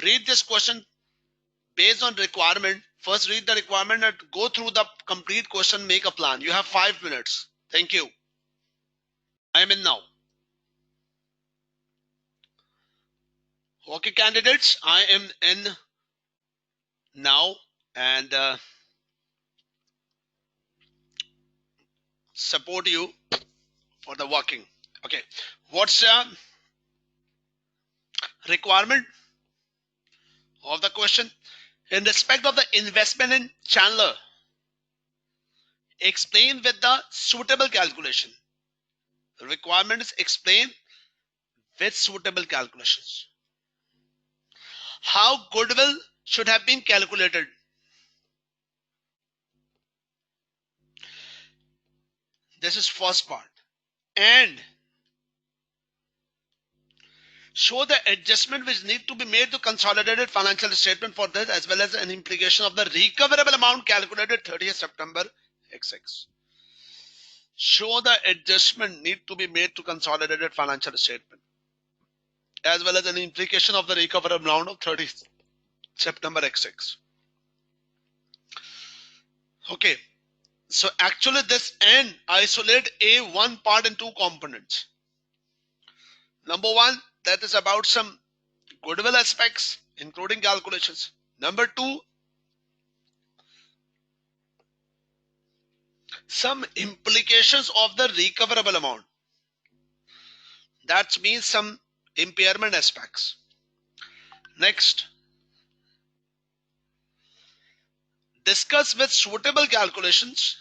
Read this question based on requirement. First read the requirement and go through the complete question, make a plan. You have 5 minutes. Thank you. I am in now. Okay, candidates, I am in now and support you for the working. Okay, what's the requirement of the question? In respect of the investment in Chandler, explain with the suitable calculation. The requirement is explain with suitable calculations. How goodwill should have been calculated. This is first part. And show the adjustment which need to be made to consolidated financial statement for this, as well as an implication of the recoverable amount calculated 30th September XX. Show the adjustment need to be made to consolidated financial statement, as well as an implication of the recoverable amount of 30th September XX. Okay, so actually this N isolate a one part in two components. Number one, that is about some goodwill aspects, including calculations. Number two, some implications of the recoverable amount. That means some impairment aspects. Next, discuss with suitable calculations.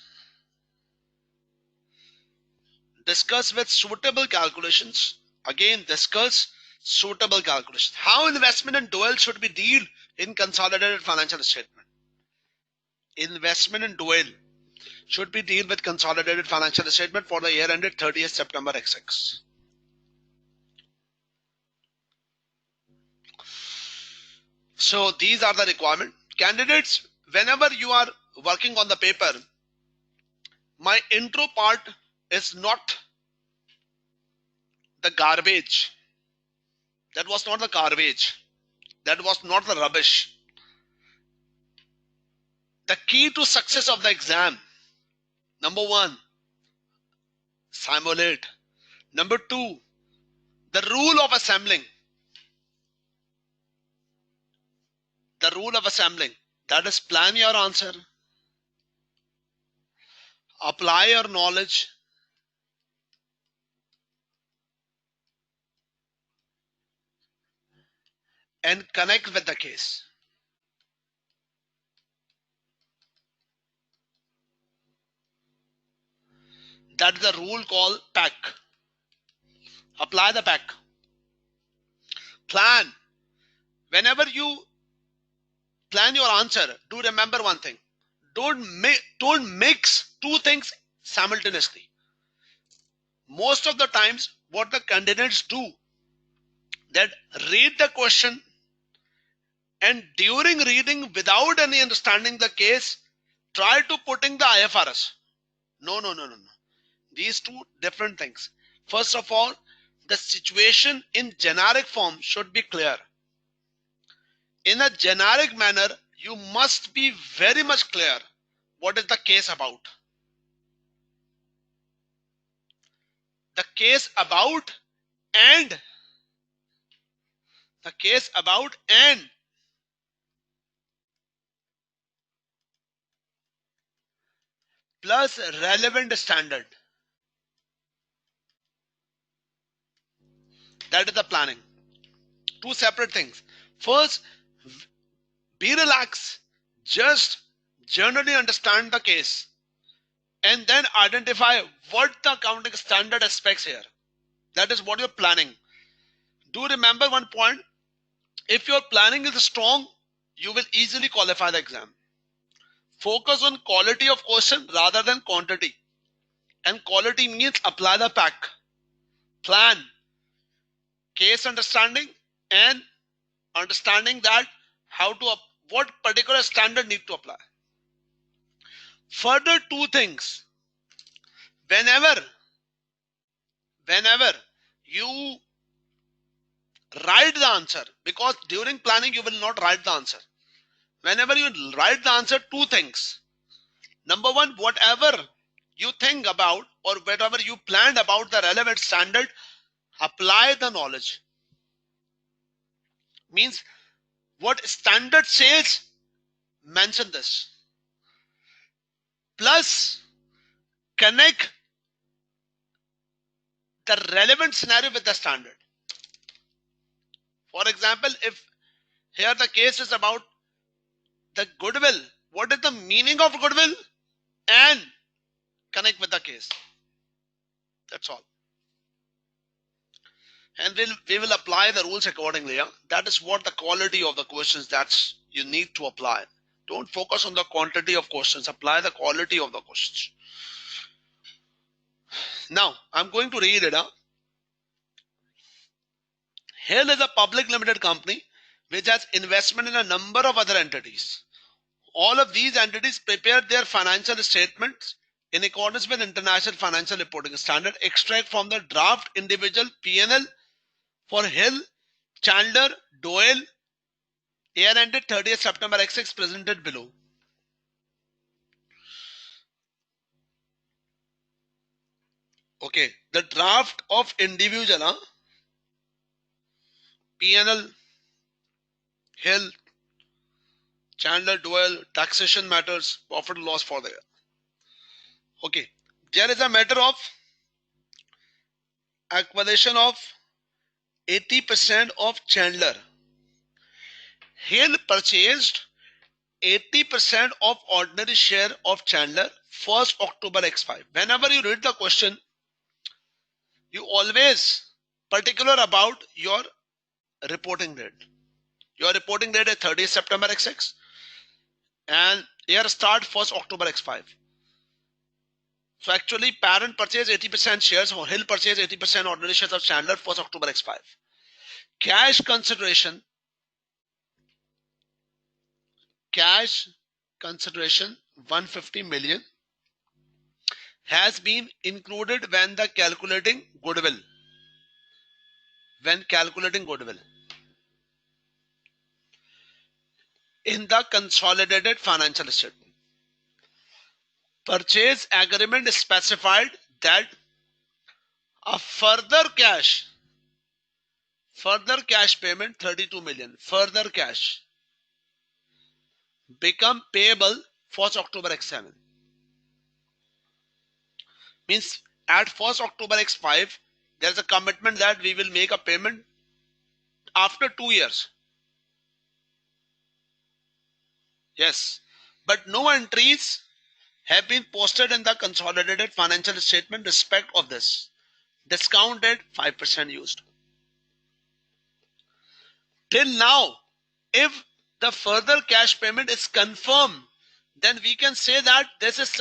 Discuss with suitable calculations. Again, discuss suitable calculations. How investment in dual should be dealt in consolidated financial statement. Investment in dual should be dealt with consolidated financial statement for the year ended 30th September XX. So these are the requirements. Candidates, whenever you are working on the paper, my intro part is not the garbage. That was not the garbage. That was not the rubbish. The key to success of the exam, number one, simulate. Number two, the rule of assembling. The rule of assembling. That is, plan your answer, apply your knowledge, and connect with the case. That is the rule called PAC. Apply the PAC. Plan. Whenever you plan your answer, do remember one thing. Don't mix two things simultaneously. Most of the times, what the candidates do, that read the question and during reading without any understanding the case, try to putting the IFRS. No. These two different things. First of all, the situation in generic form should be clear. In a generic manner, you must be very much clear what is the case about. The case about and the case about and plus relevant standard. That is the planning. Two separate things. First, be relaxed. Just generally understand the case and then identify what the accounting standard expects here. That is what you're planning. Do remember one point. If your planning is strong, you will easily qualify the exam. Focus on quality of question rather than quantity. And quality means apply the PAC. Plan, case understanding, and understanding that how to what particular standard need to apply. Further, two things. Whenever you write the answer, because during planning you will not write the answer. Whenever you write the answer, two things. Number one, whatever you think about or whatever you planned about the relevant standard, apply the knowledge. Means what standard says, mention this. Plus, connect the relevant scenario with the standard. For example, if here the case is about the goodwill, what is the meaning of goodwill? And connect with the case. That's all. And we will apply the rules accordingly. Yeah? That is what the quality of the questions that you need to apply. Don't focus on the quantity of questions. Apply the quality of the questions. Now, I'm going to read it. HALE is a public limited company which has investment in a number of other entities. All of these entities prepare their financial statements in accordance with International Financial Reporting Standard. Extract from the draft individual P&L for HALE, Chandler, Doyle, year ended 30th September X6 presented below. Okay, the draft of individual P&L, HALE, Chandler, Doyle, taxation matters, profit and loss for the year. Okay, there is a matter of acquisition of 80% of Chandler. HALE purchased 80% of ordinary share of Chandler 1st October X5. Whenever you read the question, you always particular about your reporting date. Your reporting date is 30th September X6 and year start 1st October X5. So actually parent purchased 80% shares or HALE purchased 80% ordinary shares of Chandler 1st October X5. Cash consideration 150 million has been included when calculating goodwill. In the consolidated financial statement. Purchase agreement specified that a further cash payment 32 million further cash become payable 1st October X7. Means at 1st October X5 there is a commitment that we will make a payment after 2 years. Yes, but no entries have been posted in the consolidated financial statement respect of this. Discounted 5% used. Till now, if the further cash payment is confirmed, then we can say that this is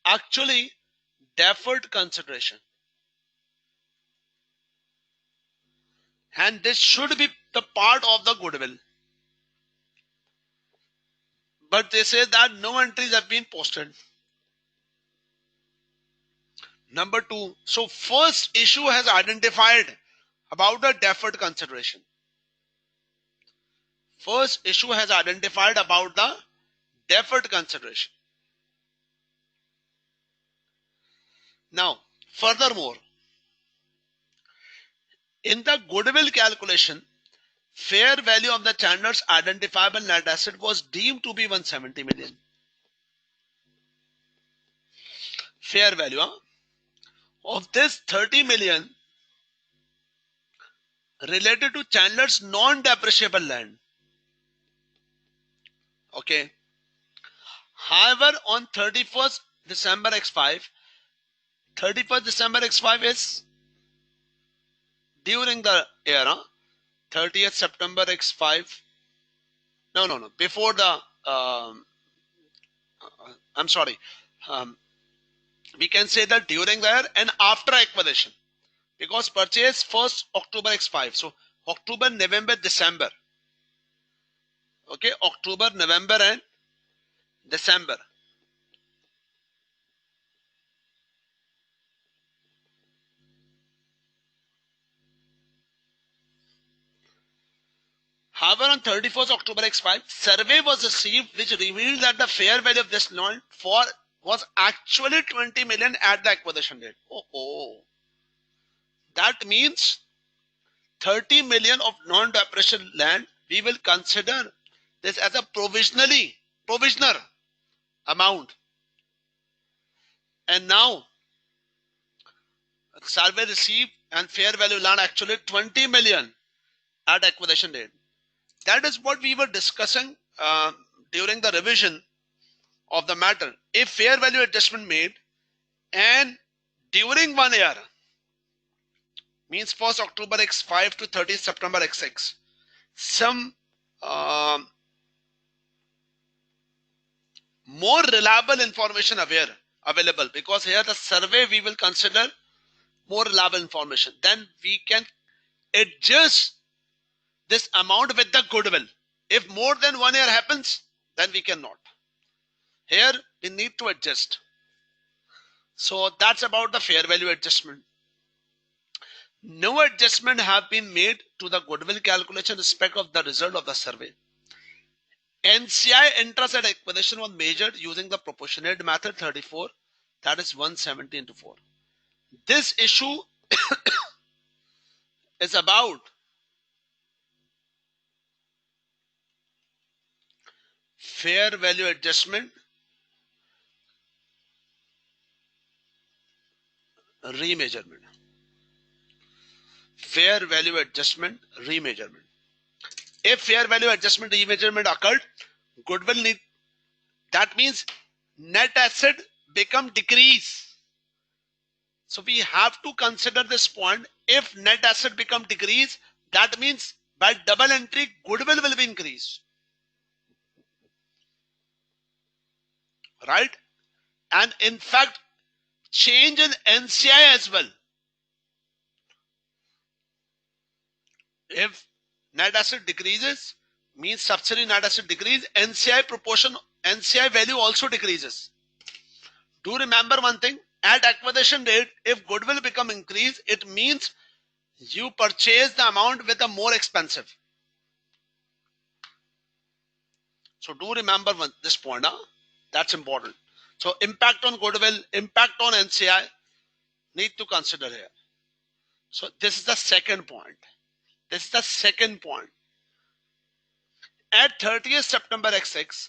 actually deferred consideration. And this should be the part of the goodwill. But they say that no entries have been posted. Number two, so first issue has identified about the deferred consideration. First issue has identified about the deferred consideration. Now, furthermore, in the goodwill calculation, fair value of the Chandler's identifiable net asset was deemed to be 170 million. Fair value of this 30 million related to Chandler's non-depreciable land. Okay. However, on 31st December X5, 31st December X5 is during the era, 30th September X5. No. Before the, I'm sorry. We can say that during the year and after acquisition. Because purchase 1st October X5. So October, November, December. Okay, October, November and December. However, on 31st October X5, survey was received which revealed that the fair value of this land was actually 20 million at the acquisition date. Oh. That means 30 million of non-depreciation land, we will consider this as a provisional amount. And now, survey received and fair value land actually 20 million at acquisition date. That is what we were discussing during the revision of the matter. If fair value adjustment made and during 1 year, means 1st October X5 to 30th September X6, some more reliable information available, because here the survey we will consider more reliable information, then we can adjust this amount with the goodwill. If more than 1 year happens, then we cannot. Here we need to adjust. So that's about the fair value adjustment. No adjustment have been made to the goodwill calculation in respect of the result of the survey. NCI interest at acquisition was measured using the proportionate method 34, that is 170 into 4. This issue is about fair value adjustment remeasurement. Fair value adjustment remeasurement. If fair value adjustment remeasurement occurred, goodwill need, that means net asset become decrease. So we have to consider this point. If net asset become decrease, that means by double entry goodwill will be increased, right? And in fact, change in NCI as well. If net asset decreases, means subsidiary net asset decrease, NCI proportion, NCI value also decreases. Do remember one thing, at acquisition date, if goodwill become increased, it means you purchase the amount with a more expensive. So do remember this point, that's important. So impact on goodwill, impact on NCI need to consider here. So this is the second point. This is the second point. At 30th September X6,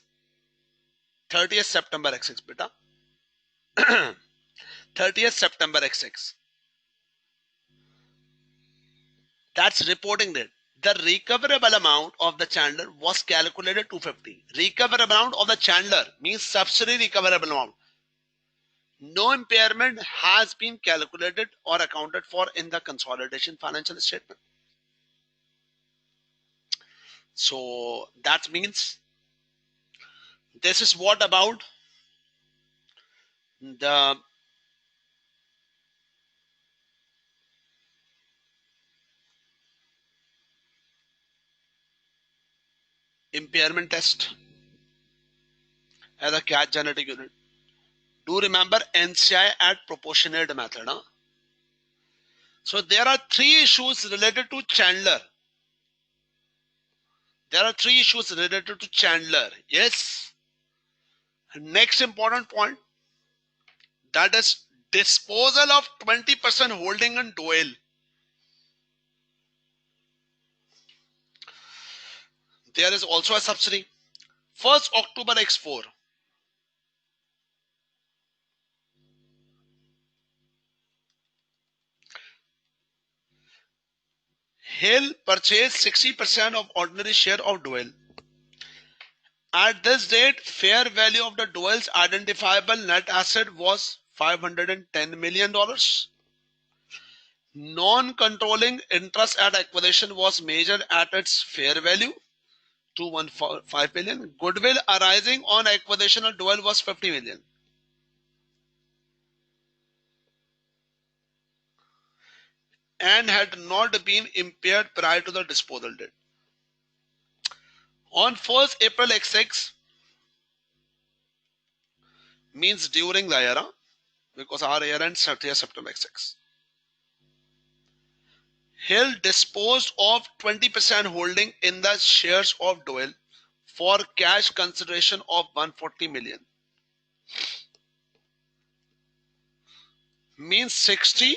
30th September X6 beta, 30th September X6, that's reporting date. The recoverable amount of the Chandler was calculated 250. Recoverable amount of the Chandler means subsidy recoverable amount. No impairment has been calculated or accounted for in the consolidation financial statement. So that means this is what about the impairment test as a cash genetic unit. Do remember NCI at proportionate method. So there are three issues related to Chandler. There are three issues related to Chandler. Yes. Next important point, that is disposal of 20% holding in Doyle. There is also a subsidy. 1st October X4. Hill purchased 60% of ordinary share of Doyle. At this date, fair value of the Doyle's identifiable net asset was $510 million. Non-controlling interest at acquisition was measured at its fair value, $215 million. Goodwill arising on acquisition of Doyle was $50 million. And had not been impaired prior to the disposal date. On 1st April X6, means during the year, because our year ends 30th September X6. Hill disposed of 20% holding in the shares of Doyle for cash consideration of 140 million. Means 60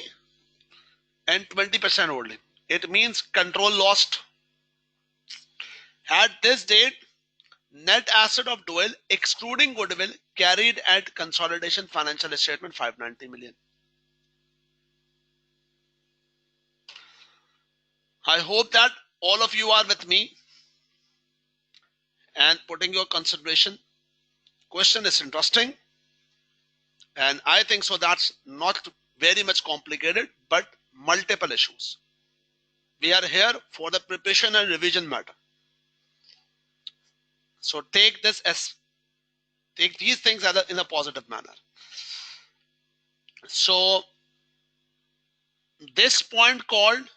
and 20% holding. It means control lost. At this date, net asset of Doyle excluding goodwill carried at consolidation financial statement 590 million. I hope that all of you are with me and putting your consideration. Question is interesting, and I think so that's not very much complicated, but multiple issues. We are here for the preparation and revision matter. So take these things in a positive manner. So this point called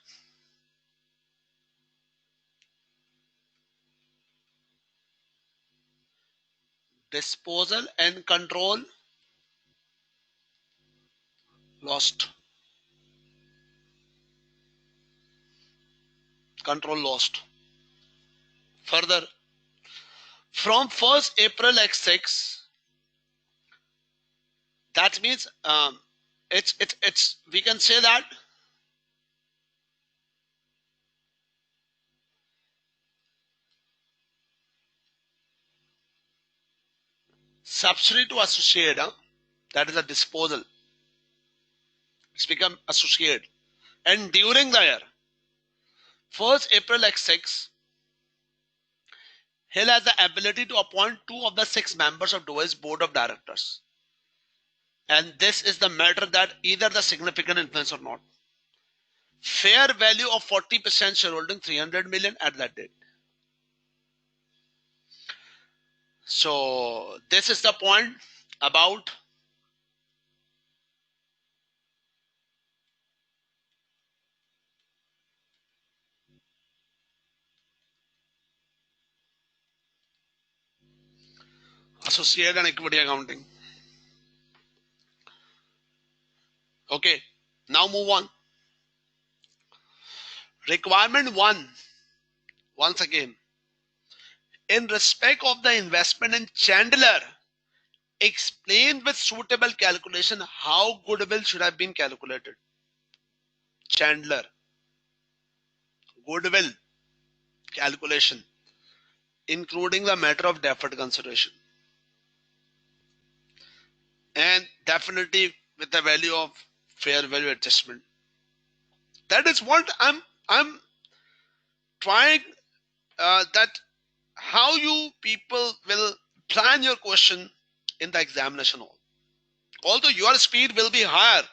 disposal and control lost. Control lost. Further, from 1st April X6, that means it's we can say that subsidiary to associate, that is a disposal. It's become associate. And during the year 1st April X6, Hill has the ability to appoint 2 of the 6 members of Doyle's board of directors. And this is the matter that either the significant influence or not. Fair value of 40% shareholding 300 million at that date. So this is the point about associate and equity accounting. Okay, now move on. Requirement 1, once again, in respect of the investment in Chandler, explain with suitable calculation how goodwill should have been calculated. Chandler, goodwill calculation, including the matter of deferred consideration, and definitely with the value of fair value adjustment. That is what I'm trying, that how you people will plan your question in the examination hall. Although your speed will be higher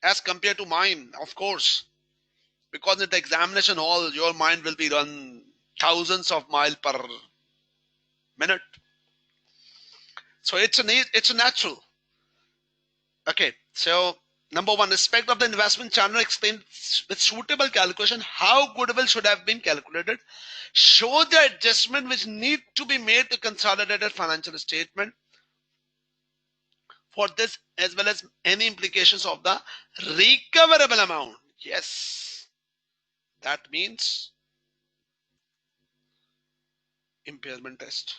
as compared to mine, of course, because in the examination hall your mind will be run thousands of miles per minute. So it's a natural. Okay, so number 1, respect of the investment channel, explain with suitable calculation how goodwill should have been calculated. Show the adjustment which need to be made to consolidated financial statement for this, as well as any implications of the recoverable amount. Yes, that means impairment test.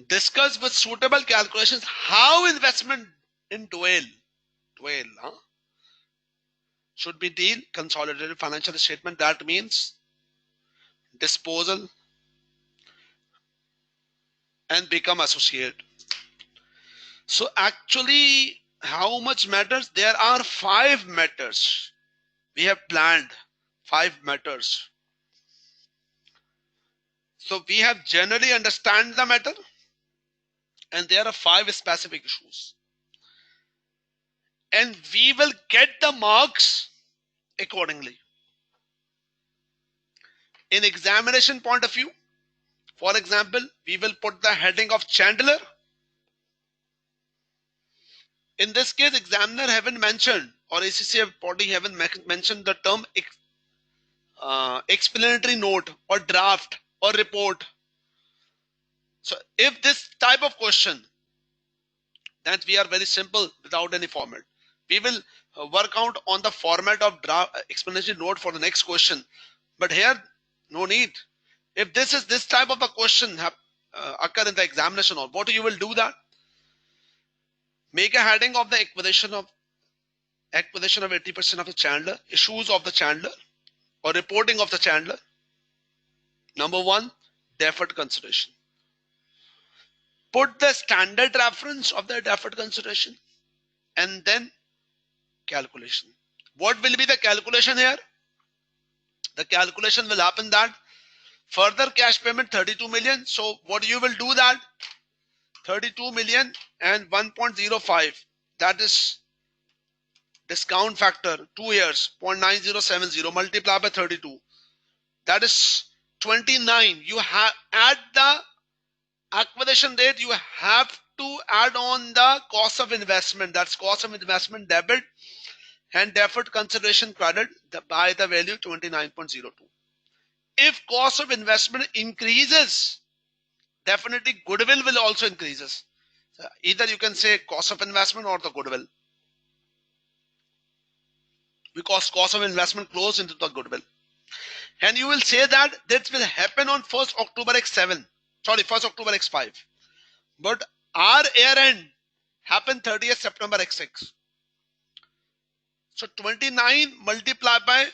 Discuss with suitable calculations how investment in Doyle should be deal consolidated financial statement. That means disposal and become associate. So actually, how much matters? There are 5 matters. We have planned 5 matters. So we have generally understand the matter, and there are 5 specific issues. And we will get the marks accordingly. In examination point of view, for example, we will put the heading of Chandler. In this case, examiner haven't mentioned, or ACCA body haven't mentioned the term explanatory note or draft or report. So if this type of question, that we are very simple without any format. We will work out on the format of draft explanatory note for the next question. But here, no need. If this type of a question occur in the examination, or what you will do that? Make a heading of the acquisition of 80% of the Chandler, issues of the Chandler, or reporting of the Chandler. Number one, deferred consideration. Put the standard reference of the deferred consideration and then calculation. What will be the calculation here? The calculation will happen that further cash payment 32 million. So what you will do that 32 million and 1.05, that is discount factor 2 years 0.9070 multiplied by 32, that is 29. You have add the acquisition rate, you have to add on the cost of investment, that's cost of investment debit, and deferred consideration credit by the value 29.02. If cost of investment increases, definitely goodwill will also increases. So either you can say cost of investment or the goodwill, because cost of investment flows into the goodwill. And you will say that this will happen on 1st October X7, sorry, 1st October X5. But our year end happened 30th September X6. So 29 multiplied by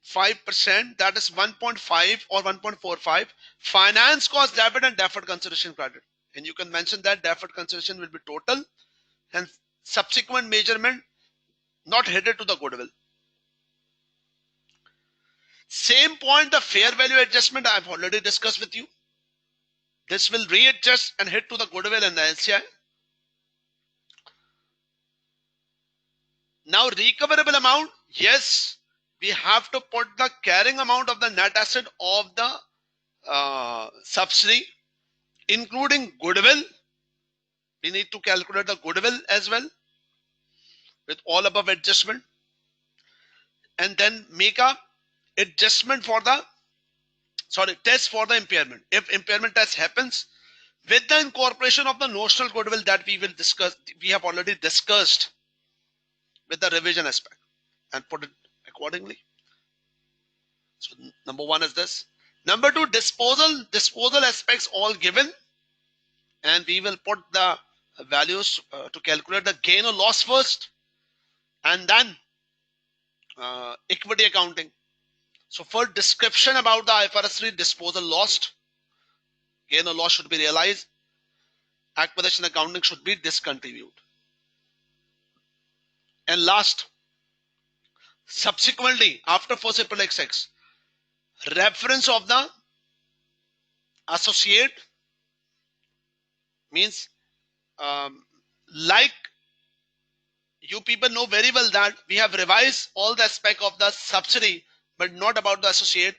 5%, that is 1.5 or 1.45. Finance cost debit and deferred consideration credit. And you can mention that deferred consideration will be total and subsequent measurement not headed to the goodwill. Same point, the fair value adjustment I have already discussed with you. This will readjust and hit to the goodwill and the LCI. Now recoverable amount, yes, we have to put the carrying amount of the net asset of the subsidy, including goodwill. We need to calculate the goodwill as well with all above adjustment, and then make a adjustment for the test for the impairment. If impairment test happens, with the incorporation of the notional goodwill that we will discuss, we have already discussed with the revision aspect, and put it accordingly. So number one is this. Number two, disposal aspects all given, and we will put the values to calculate the gain or loss first, and then equity accounting. So for description about the IFRS 3 disposal lost, gain or loss should be realized, acquisition accounting should be discontinued. And last, subsequently after 1st April X6, reference of the associate means like you people know very well that we have revised all the aspect of the subsidy but not about the associate.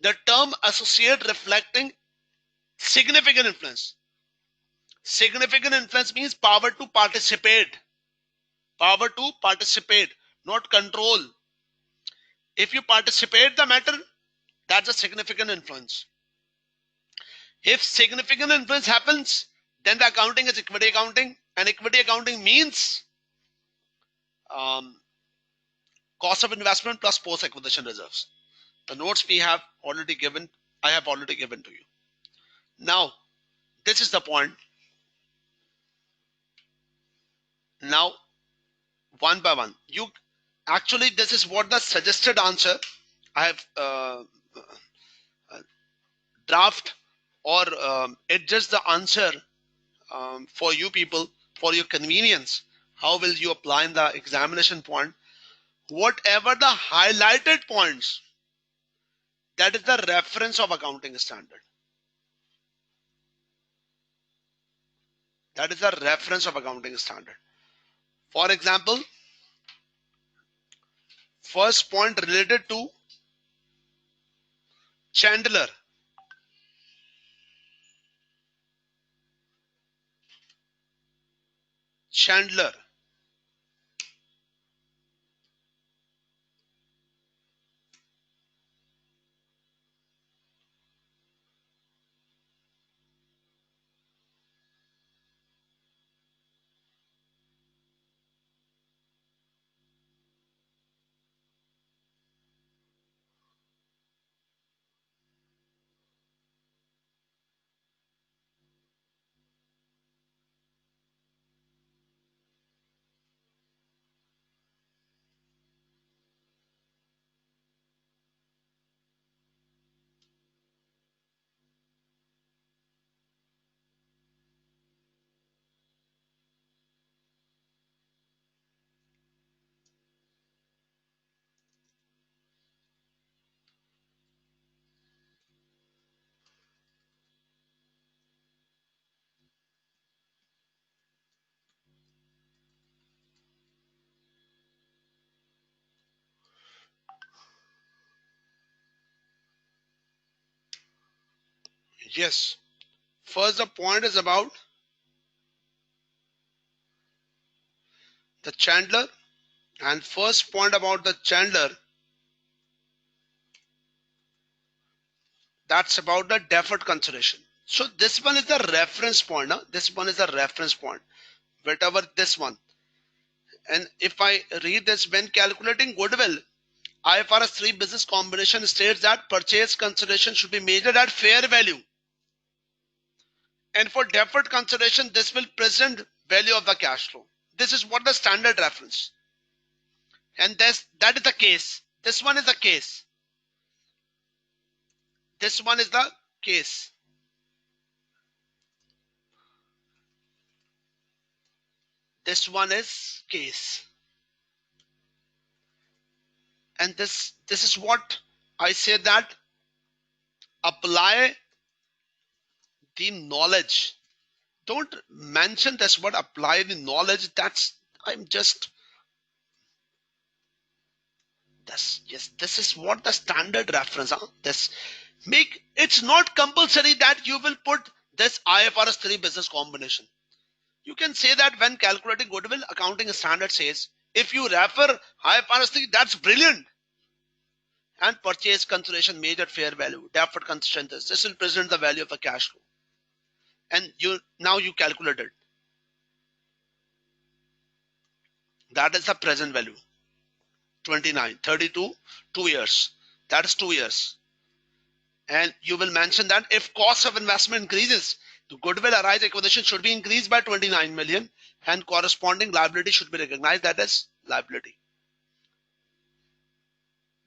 The term associate reflecting significant influence. Significant influence means power to participate, not control. If you participate the matter, that's a significant influence. If significant influence happens, then the accounting is equity accounting, and equity accounting means cost of investment plus post acquisition reserves. The notes we have already given, I have already given to you. Now, this is the point. Now, one by one, you actually, this is what the suggested answer I have draft or adjust the answer for you people for your convenience. How will you apply in the examination point? Whatever the highlighted points, that is the reference of accounting standard. That is the reference of accounting standard. For example, first point related to Chandler. Yes. First, the point is about the Chandler, and first point about the Chandler, that's about the deferred consideration. So this one is the reference point. Huh? This one is the reference point. Whatever this one. And if I read this, when calculating goodwill, IFRS 3 business combination states that purchase consideration should be measured at fair value. And for deferred consideration, this will present value of the cash flow. This is what the standard reference. And that is the case. This one is the case. This one is the case. This one is case. And this is what I say, that apply the knowledge. Don't mention this word apply the knowledge. That's I'm just this. Yes, this is what the standard reference. This make it's not compulsory that you will put this IFRS 3 business combination. You can say that when calculating goodwill, accounting standard says if you refer IFRS 3, that's brilliant. And purchase consideration made at fair value, deferred consideration. This will present the value of the cash flow. And now you calculate it. That is the present value. 29, 32, 2 years. That is 2 years. And you will mention that if cost of investment increases, the goodwill arise acquisition should be increased by 29 million and corresponding liability should be recognized, that is liability.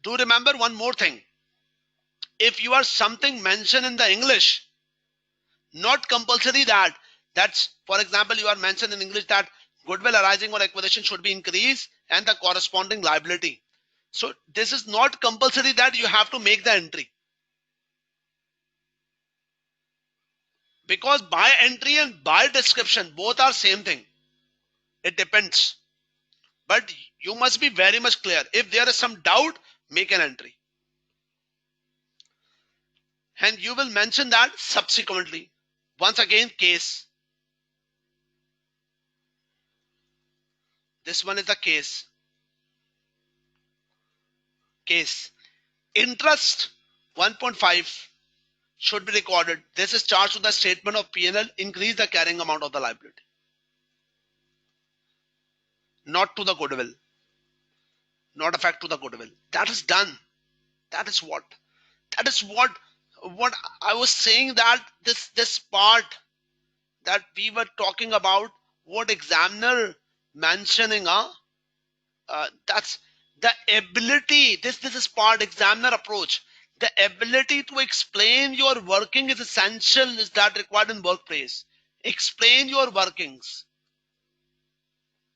Do remember one more thing. If you are something mentioned in the English, not compulsory that's, for example, you are mentioned in English that goodwill arising on acquisition should be increased and the corresponding liability. So this is not compulsory that you have to make the entry. Because by entry and by description, both are same thing. It depends. But you must be very much clear. If there is some doubt, make an entry. And you will mention that subsequently. Once again, case. This one is the case. Case. Interest 1.5 should be recorded. This is charged to the statement of P&L. Increase the carrying amount of the liability. Not to the goodwill. Not affect to the goodwill. That is done. That is what. That is what I was saying, that this part that we were talking about, what examiner mentioning, that's the ability. This is part examiner approach. The ability to explain your working is essential. Is that required in workplace? Explain your workings.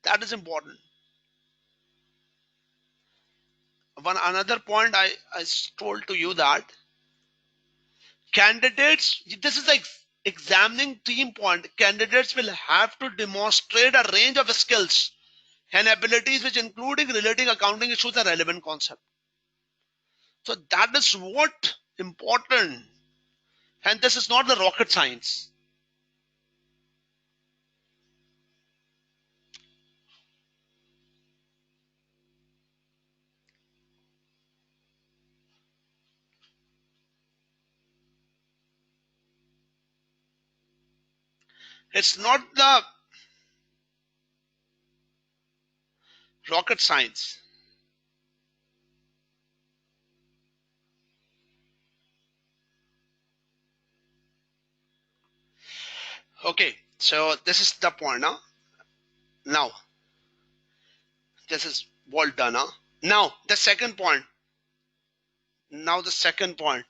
That is important. One another point I told to you that candidates, this is like examining team point. Candidates will have to demonstrate a range of skills and abilities which including relating accounting issues and relevant concept. So that is what important. And this is not the rocket science. It's not the rocket science. Okay, so this is the point. Now this is well done. Now the second point. Now the second point.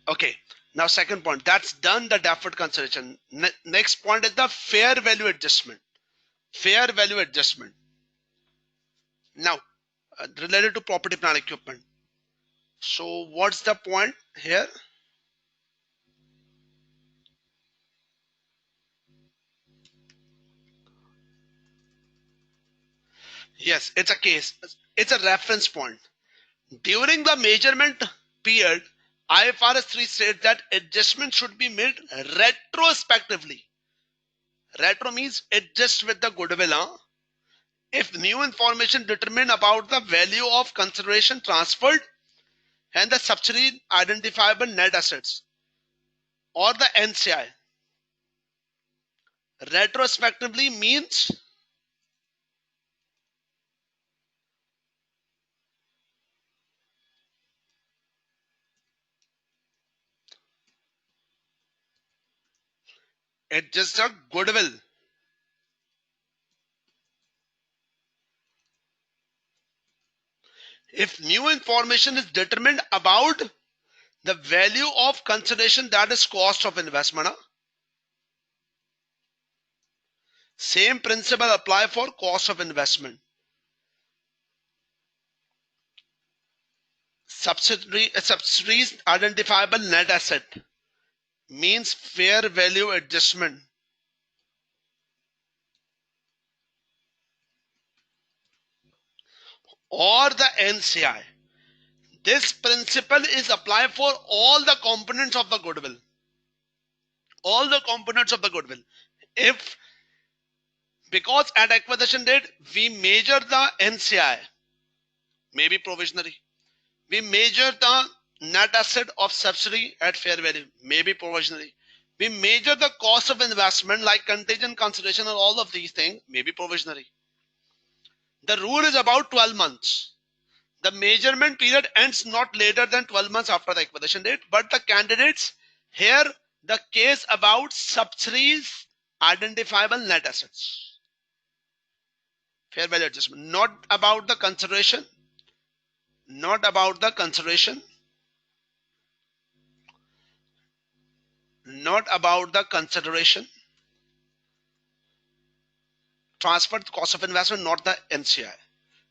Okay, now second point. That's done, the deferred consideration. Next point is the fair value adjustment. Fair value adjustment. Now, related to property plant equipment. So what's the point here? Yes, it's a case. It's a reference point. During the measurement period, IFRS 3 states that adjustment should be made retrospectively. Retro means adjust with the goodwill. If new information determined about the value of consideration transferred and the subsidiary identifiable net assets or the NCI. Retrospectively means adjust the goodwill. If new information is determined about the value of consideration, that is cost of investment. Same principle apply for cost of investment. Subsidiaries identifiable net asset means fair value adjustment. Or the NCI. This principle is applied for all the components of the goodwill. All the components of the goodwill. If because at acquisition date we measure the NCI, maybe provisionally. We measure the net asset of subsidiary at fair value, maybe provisionally. We measure the cost of investment like contingent consideration and all of these things, maybe provisionally. The rule is about 12 months. The measurement period ends not later than 12 months after the acquisition date, but the candidates here the case about subsidiaries identifiable net assets. Fair value adjustment, not about the consideration, not about the consideration, not about the consideration. Transferred cost of investment, not the NCI.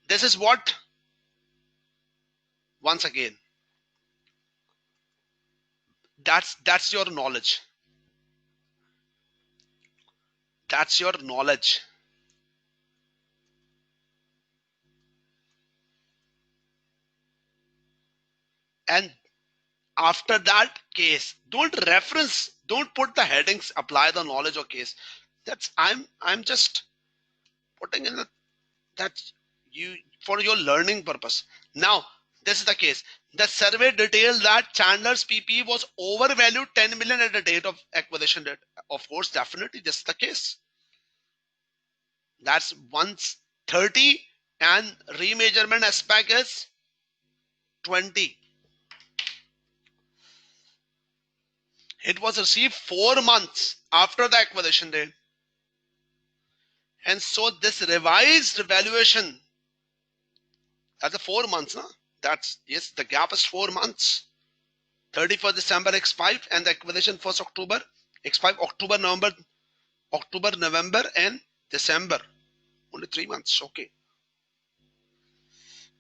This is what, once again, that's your knowledge. That's your knowledge. And after that case, don't reference, don't put the headings, apply the knowledge or case. That's I'm just putting in that you for your learning purpose. Now, this is the case. The survey detailed that Chandler's PPE was overvalued 10 million at the date of acquisition date. Of course, definitely this is the case. That's 130 and remeasurement aspect is 20. It was received 4 months after the acquisition date. And so this revised valuation, that's a 4 months, no? That's, yes, the gap is 4 months. 31st December expired and the acquisition 1st October expired. October, November and December. Only 3 months, okay.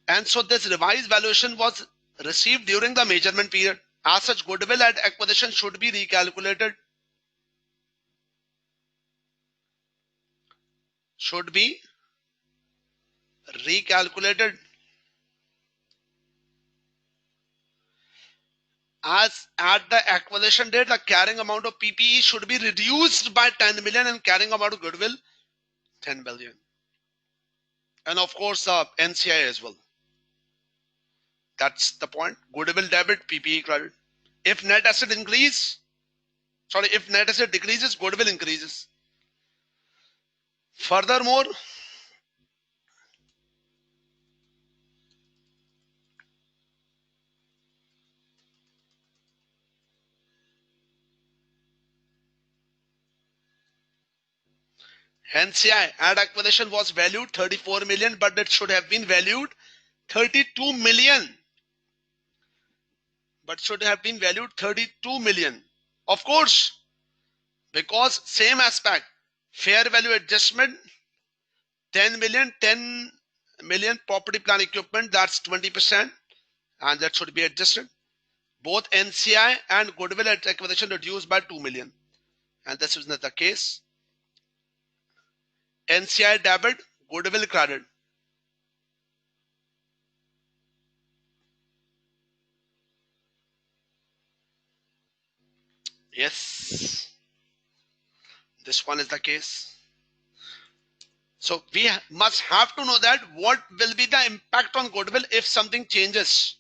And so this revised valuation was received during the measurement period. As such, goodwill at acquisition should be recalculated. Should be recalculated. As at the acquisition date, the carrying amount of PPE should be reduced by 10 million and carrying amount of goodwill 10 billion. And of course, NCI as well. That's the point. Goodwill debit, PPE credit. If net asset increase, if net asset decreases, goodwill increases. Furthermore, NCI at acquisition was valued 34 million, but it should have been valued 32 million. But should have been valued 32 million. Of course, because same aspect, fair value adjustment 10 million property plant equipment, that's 20%, and that should be adjusted. Both NCI and goodwill at acquisition reduced by 2 million, and this is not the case. NCI debit, goodwill credit. Yes, this one is the case. So we must have to know that what will be the impact on goodwill if something changes.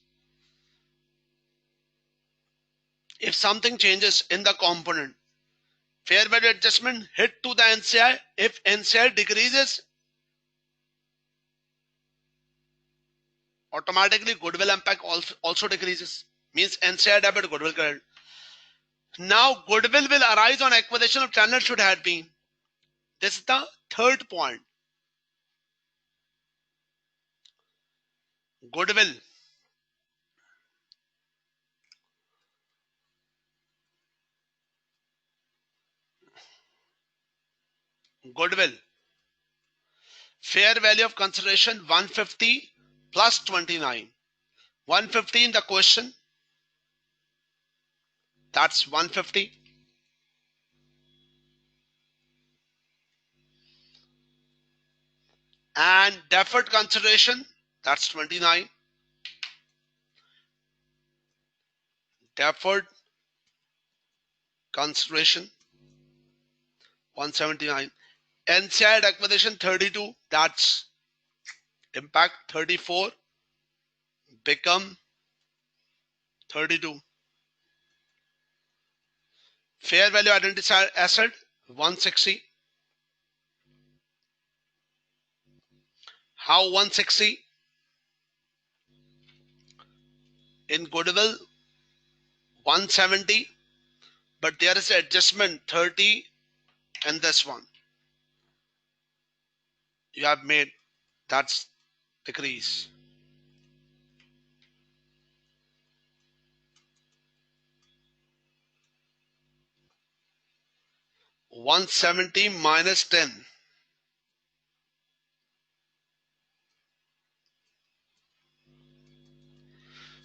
If something changes in the component, fair value adjustment hit to the NCI. If NCI decreases, automatically goodwill impact also decreases. Means NCI debit, goodwill credit. Now goodwill will arise on acquisition of channel should have been. This is the third point. Goodwill. Goodwill. Fair value of consideration 150 plus 29. 150 in the question. That's 150. And deferred consideration, that's 29. Deferred consideration 179. NCI acquisition 32, that's impact 34, become 32. Fair value identified asset 160. How 160? In goodwill 170, but there is an adjustment 30 and this one you have made, that's decrease. 170 minus 10.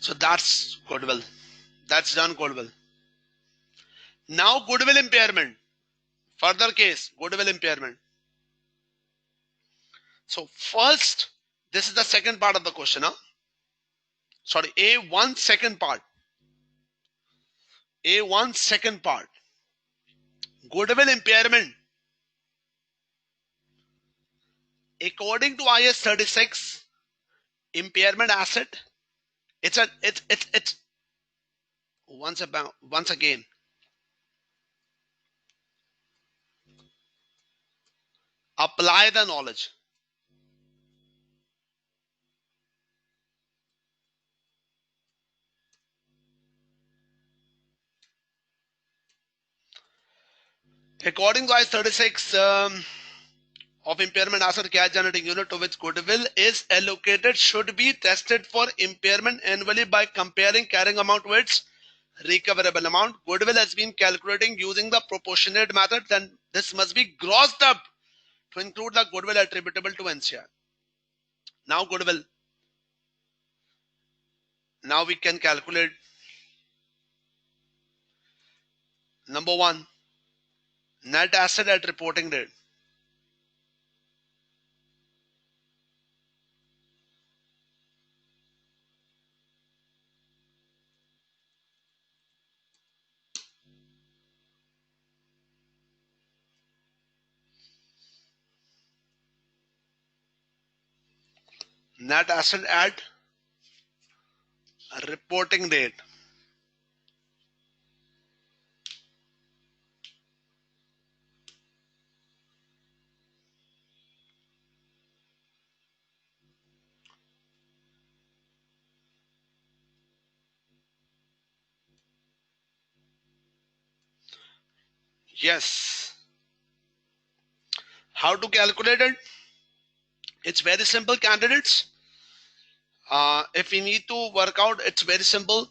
So that's goodwill. That's done goodwill. Now goodwill impairment. Further case, goodwill impairment. So first, this is the second part of the question. Sorry, A1 second part. A1 second part. Goodwill impairment. According to IS 36, impairment asset. It's once again. Apply the knowledge. According to IS 36, of impairment asset cash generating unit to which goodwill is allocated should be tested for impairment annually by comparing carrying amount with its recoverable amount. Goodwill has been calculating using the proportionate method, then this must be grossed up to include the goodwill attributable to NCI. Now goodwill. Now we can calculate. Number one, net asset at reporting date. Net asset at reporting date. Yes. How to calculate it? It's very simple, candidates. If we need to work out, it's very simple.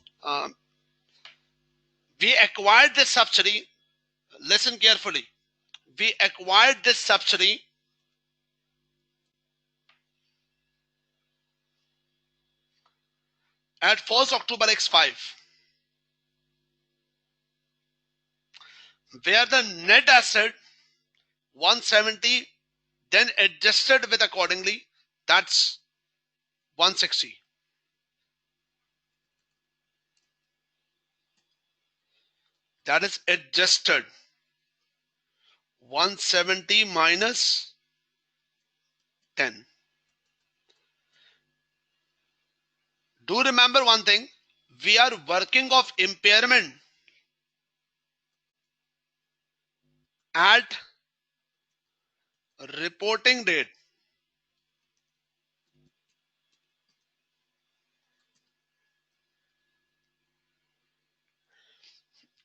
We acquired this subsidy. Listen carefully. We acquired this subsidy at 1st October X5, where the net asset 170, then adjusted with accordingly, that's 160. That is adjusted. 170 minus 10. Do remember one thing. We are working of impairment at reporting date.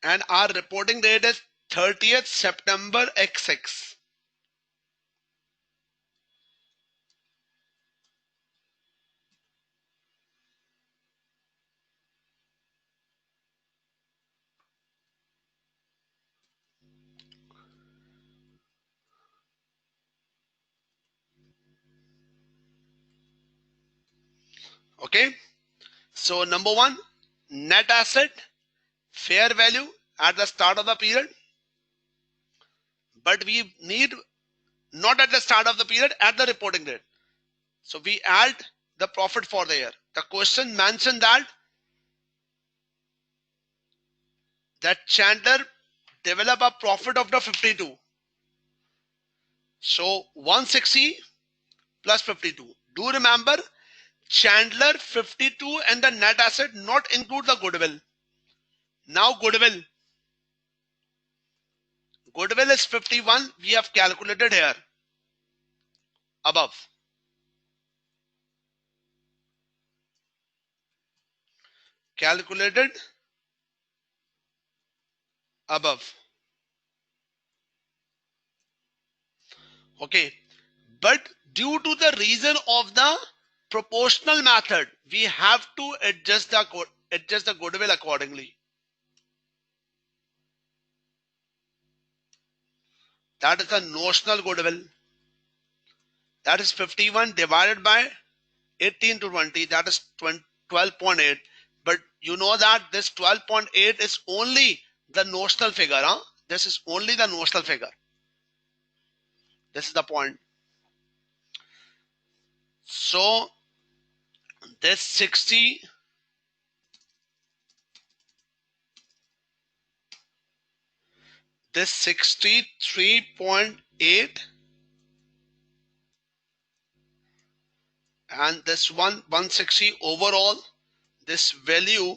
And our reporting date is 30th September XX. Okay. So number one, net asset, fair value at the start of the period. But we need not at the start of the period, at the reporting date. So we add the profit for the year. The question mentioned that Chandler develop a profit of the 52. So 160 plus 52. Do remember Chandler 52 and the net asset not include the goodwill. Now goodwill is 51. We have calculated here above. Calculated above. Okay. But due to the reason of the proportional method, we have to adjust the goodwill accordingly. That is the notional goodwill. That is 51 divided by 18 to 20. That is 12.8. But you know that this 12.8 is only the notional figure. Huh? This is only the notional figure. This is the point. So this 60 this 63.8 and this 160 overall, this value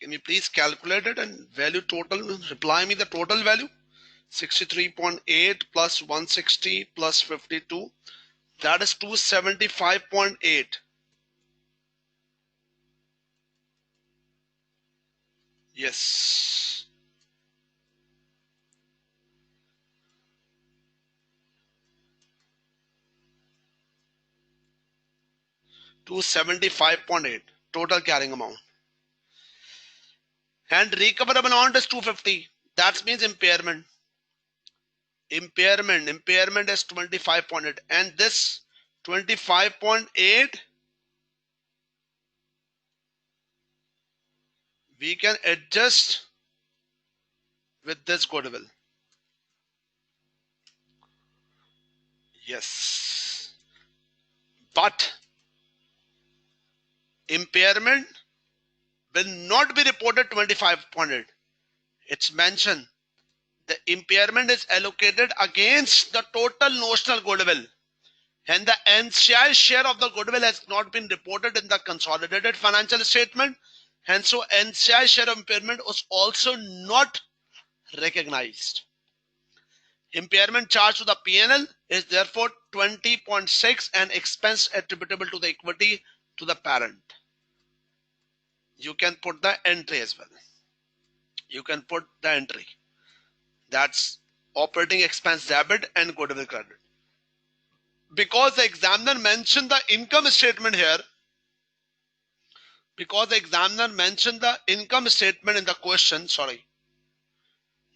can you please calculate it and value total, reply me the total value. 63.8 plus 160 plus 52, that is 275.8. Yes, 275.8 total carrying amount. And recoverable amount is 250. That means impairment. Impairment is 25.8. And this 25.8 we can adjust with this goodwill. Yes. But impairment will not be reported 25.8. It's mentioned the impairment is allocated against the total notional goodwill, and the NCI share of the goodwill has not been reported in the consolidated financial statement, and so NCI share of impairment was also not recognized. Impairment charge to the P&L is therefore 20.6 and expense attributable to the equity to the parent. You can put the entry as well. You can put the entry. That's operating expense debit and goodwill credit. Because the examiner mentioned the income statement here, because the examiner mentioned the income statement in the question,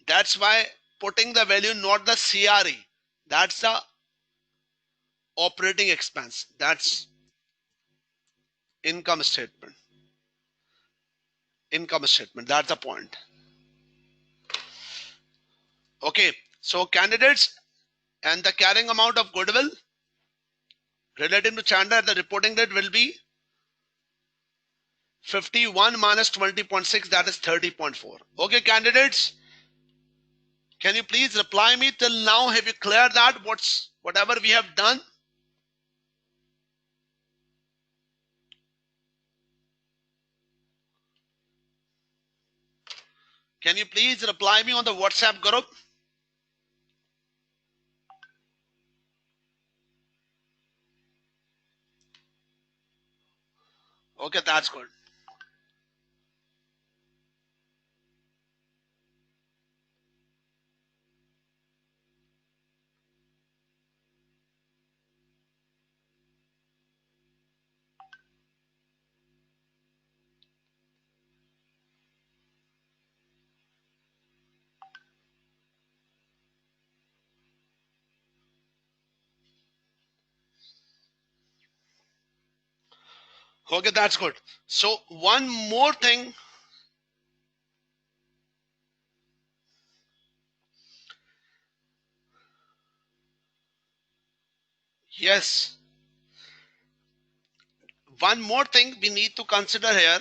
that's why putting the value, not the CRE. That's the operating expense. That's income statement. Income statement. That's the point. Okay. So candidates and the carrying amount of goodwill Relating to Chandler, the reporting date will be 51 minus 20.6, that is 30.4. Okay, candidates, can you please reply me till now? Have you cleared that? Whatever we have done? Can you please reply me on the WhatsApp group? Okay, that's good. Okay, that's good. So one more thing. Yes. One more thing we need to consider here.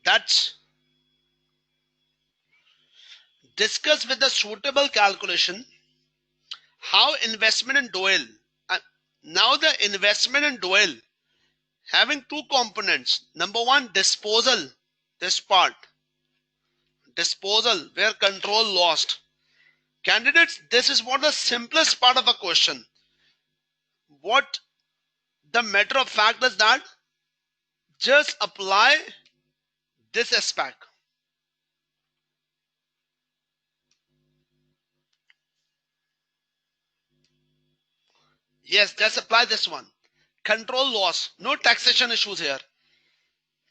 That's discuss with the suitable calculation how investment in Doyle. Now the investment in Doyle having two components. Number one, disposal. This part. Disposal where control lost. Candidates, this is what the simplest part of the question. What the matter of fact is that just apply this aspect. Yes, just apply this one. Control loss. No taxation issues here.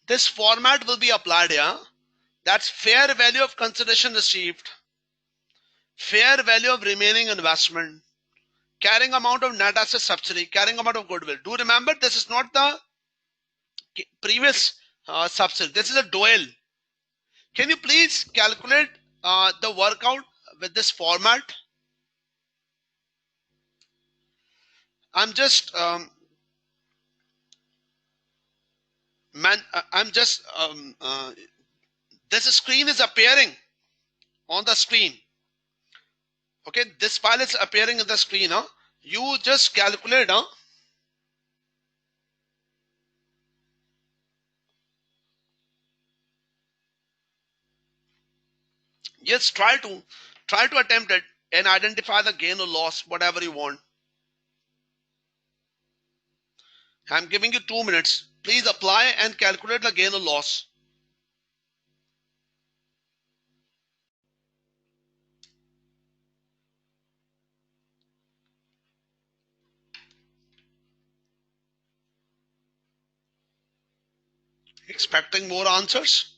This format will be applied here. That's fair value of consideration received, fair value of remaining investment, carrying amount of net asset subsidy, carrying amount of goodwill. Do remember, this is not the previous subsidy. This is a dual. Can you please calculate the workout with this format? I'm just I'm just this screen is appearing on the screen. Okay, this file is appearing in the screen. You just calculate. Yes, try to attempt it and identify the gain or loss, whatever you want. I'm giving you 2 minutes. Please apply and calculate the gain or loss. Expecting more answers?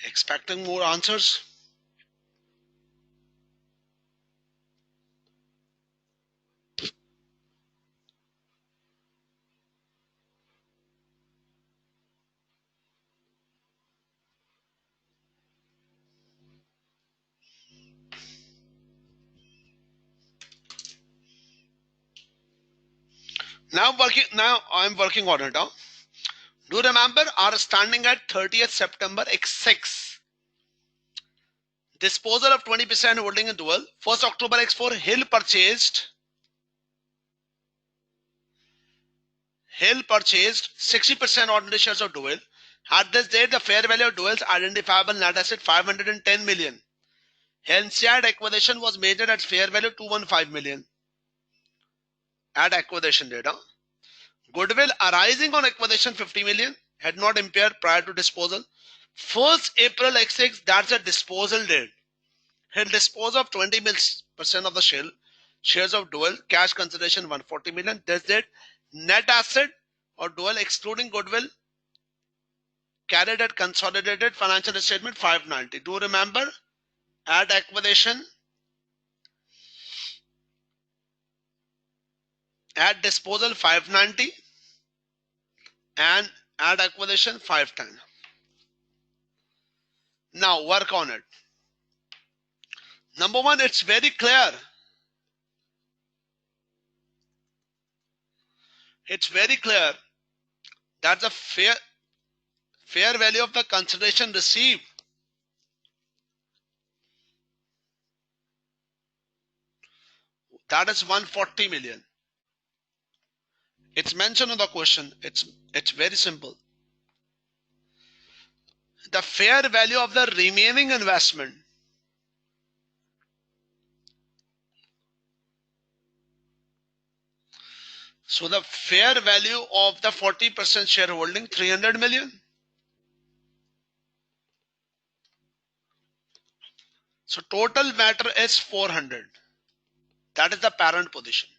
Expecting more answers? Now I'm working on it. Do remember our standing at 30th September X6. Disposal of 20% holding in Dual. 1st October X4 Hill purchased 60% ordinary shares of Dual. At this date, the fair value of Dual's identifiable net asset 510 million. Hensiad acquisition was measured at fair value 215 million. At acquisition date. Goodwill arising on acquisition 50 million had not impaired prior to disposal. 1st April X6, that's a disposal date. He'll dispose of 20% of the shares of Dual, cash consideration 140 million. This date, net asset of Dual excluding goodwill carried at consolidated financial statement 590. Do remember, at acquisition At disposal 590 and at acquisition 510. Now work on it. Number one, it's very clear. It's very clear that the fair value of the consideration received, that is 140 million. It's mentioned on the question. It's very simple. The fair value of the remaining investment, so the fair value of the 40% shareholding 300 million. So total matter is 400. That is the parent position.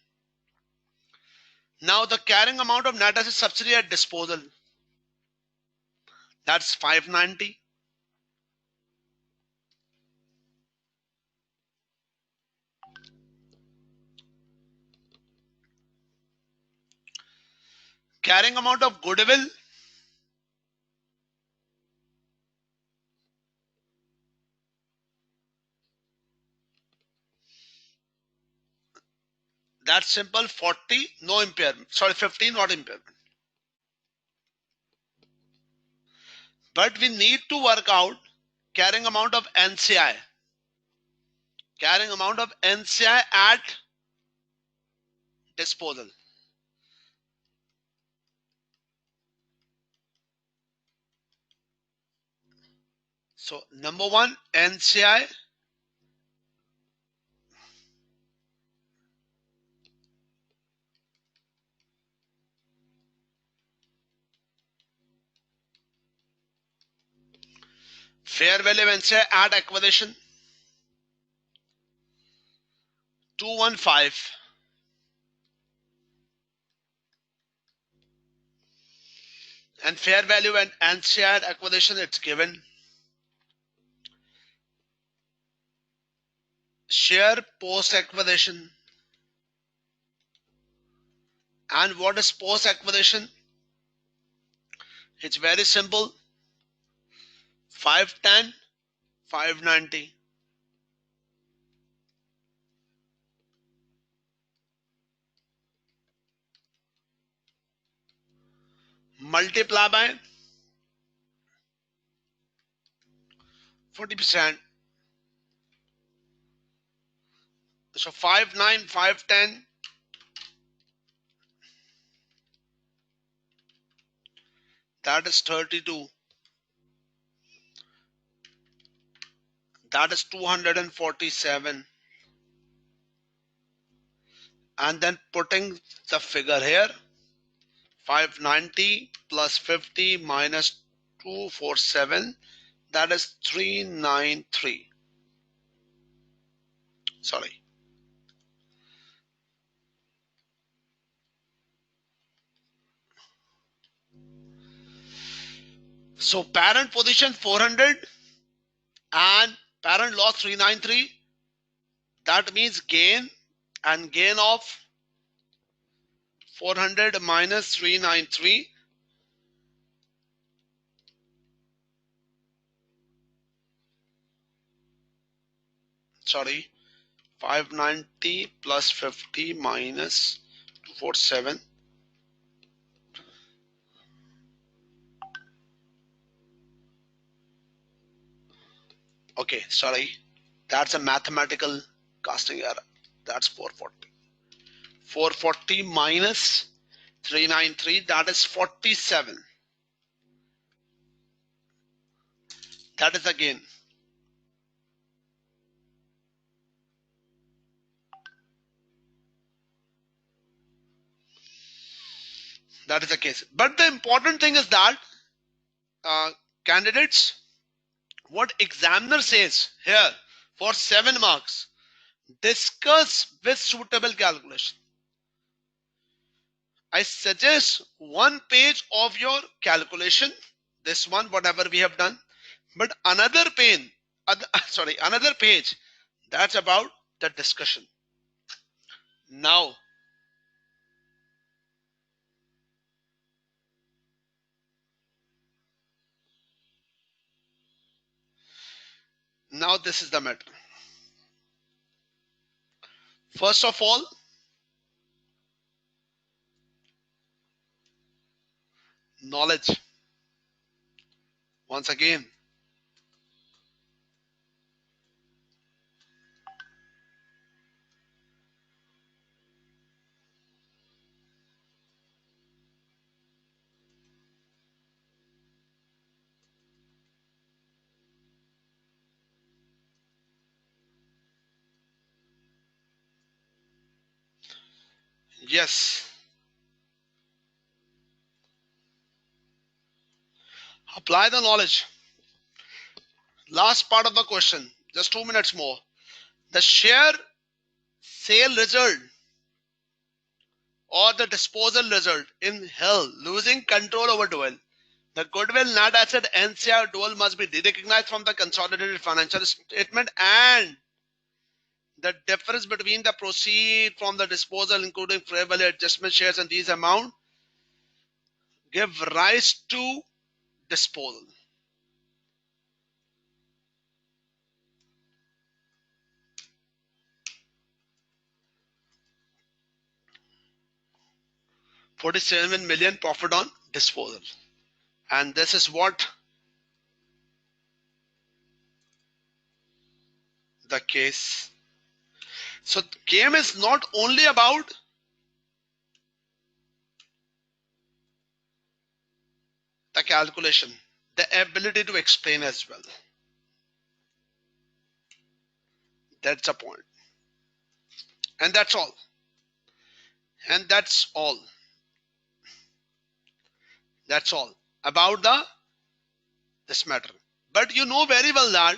Now the carrying amount of net asset subsidiary at disposal, that's 590. Carrying amount of goodwill, that's simple, 40, no impairment. Sorry, 15, not impairment. But we need to work out carrying amount of NCI. Carrying amount of NCI at disposal. So number one, NCI. Fair value of NCI at acquisition 215. And fair value and NCI at acquisition, it's given. Share post acquisition. And what is post acquisition? It's very simple. 510, 590. Multiply by 40%. So 59, 510. That is 32. That is 247. And then putting the figure here, 590 plus 50 minus 247, that is 393. Sorry. So parent position 400 and parent loss 393. That means gain, and gain of 400 minus 393. Sorry, 590 plus 50 minus 247. Okay, sorry, that's a mathematical casting error. That's 440. 440 minus 393, that is 47. That is again. That is the case. But the important thing is that candidates, what examiner says here for 7 marks, discuss with suitable calculation. I suggest 1 page of your calculation, this one, whatever we have done, but another page, another page, that's about the discussion. Now, Now this is the matter. First of all, knowledge. Once again, yes, apply the knowledge. Last part of the question, just 2 minutes more. The share sale result or the disposal result in hell, losing control over dual. The goodwill net asset NCR dual must be derecognized from the consolidated financial statement, and the difference between the proceed from the disposal, including fair value adjustment shares and these amount, give rise to disposal. $47 million profit on disposal. And this is what the case. So game is not only about the calculation, the ability to explain as well. That's the point. And that's all. And that's all. That's all about this matter. But you know very well that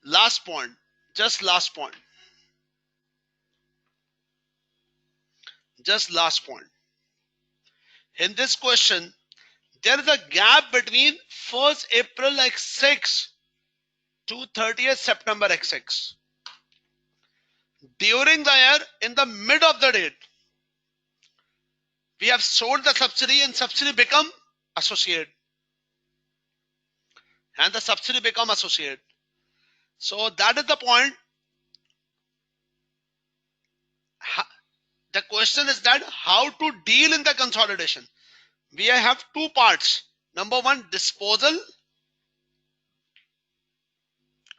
last point, just last point, just last point. In this question, there is a gap between 1st April X6 to 30th September X6. During the year, in the mid of the date, we have sold the subsidy and subsidy become associate. And the subsidy become associate. So that is the point. The question is that how to deal in the consolidation. We have two parts. Number one, disposal,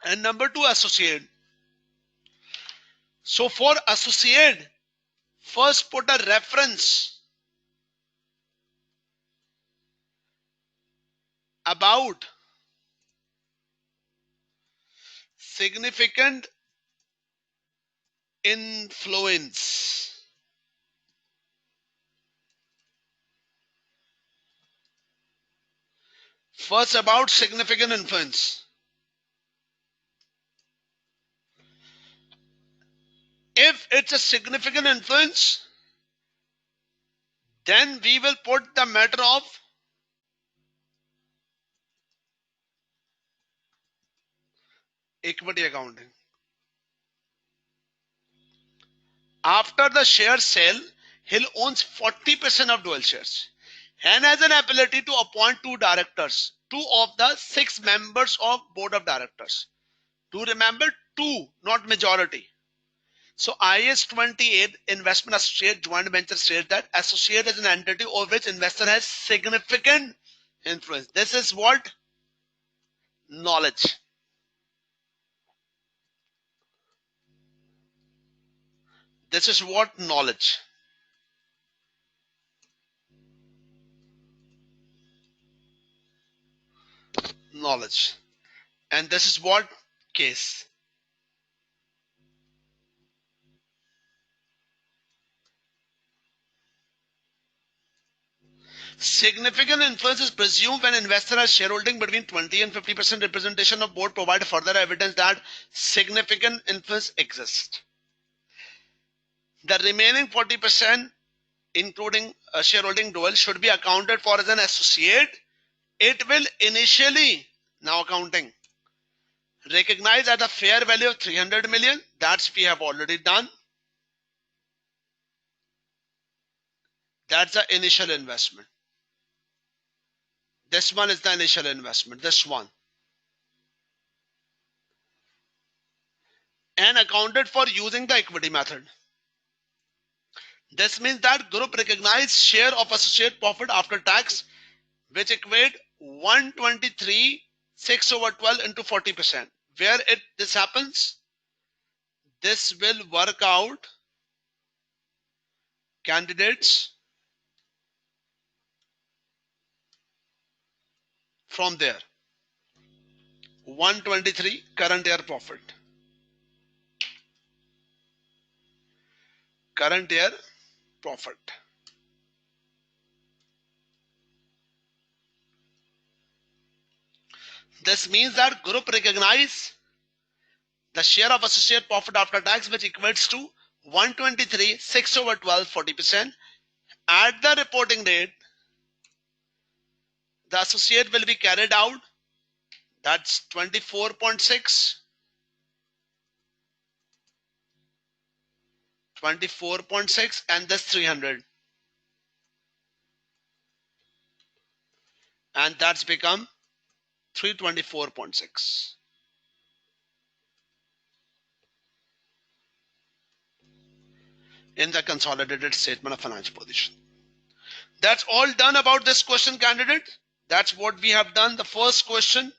and number two, associate. So for associate, first put a reference about significant influence. First about significant influence. If it's a significant influence, then we will put the matter of equity accounting. After the share sale, he owns 40% of dual shares and has an ability to appoint two directors, two of the 6 members of board of directors. To remember, two, not majority. So IAS 28 investment associate joint venture states that associate is an entity of which investor has significant influence. This is what? Knowledge. This is what? Knowledge. Knowledge. And this is what? Case. Significant influence is presumed when investor has shareholding between 20 and 50% representation of board provide further evidence that significant influence exists. The remaining 40%, including a shareholding dual, should be accounted for as an associate. It will initially, now accounting, recognize at a fair value of 300 million. That's we have already done. That's the initial investment. This one is the initial investment. This one. and accounted for using the equity method. This means that group recognized share of associate profit after tax, which equate 123 6 over 12 into 40%. Where this happens, this will work out candidates from there. 123 current year profit. Current year profit. This means that group recognize the share of associate profit after tax, which equates to 123 6 over 12 40%. At the reporting date, the associate will be carried out, that's 24.6, 24.6, and this 300, and that's become 324.6 in the consolidated statement of financial position. That's all done about this question, candidate. That's what we have done. The first question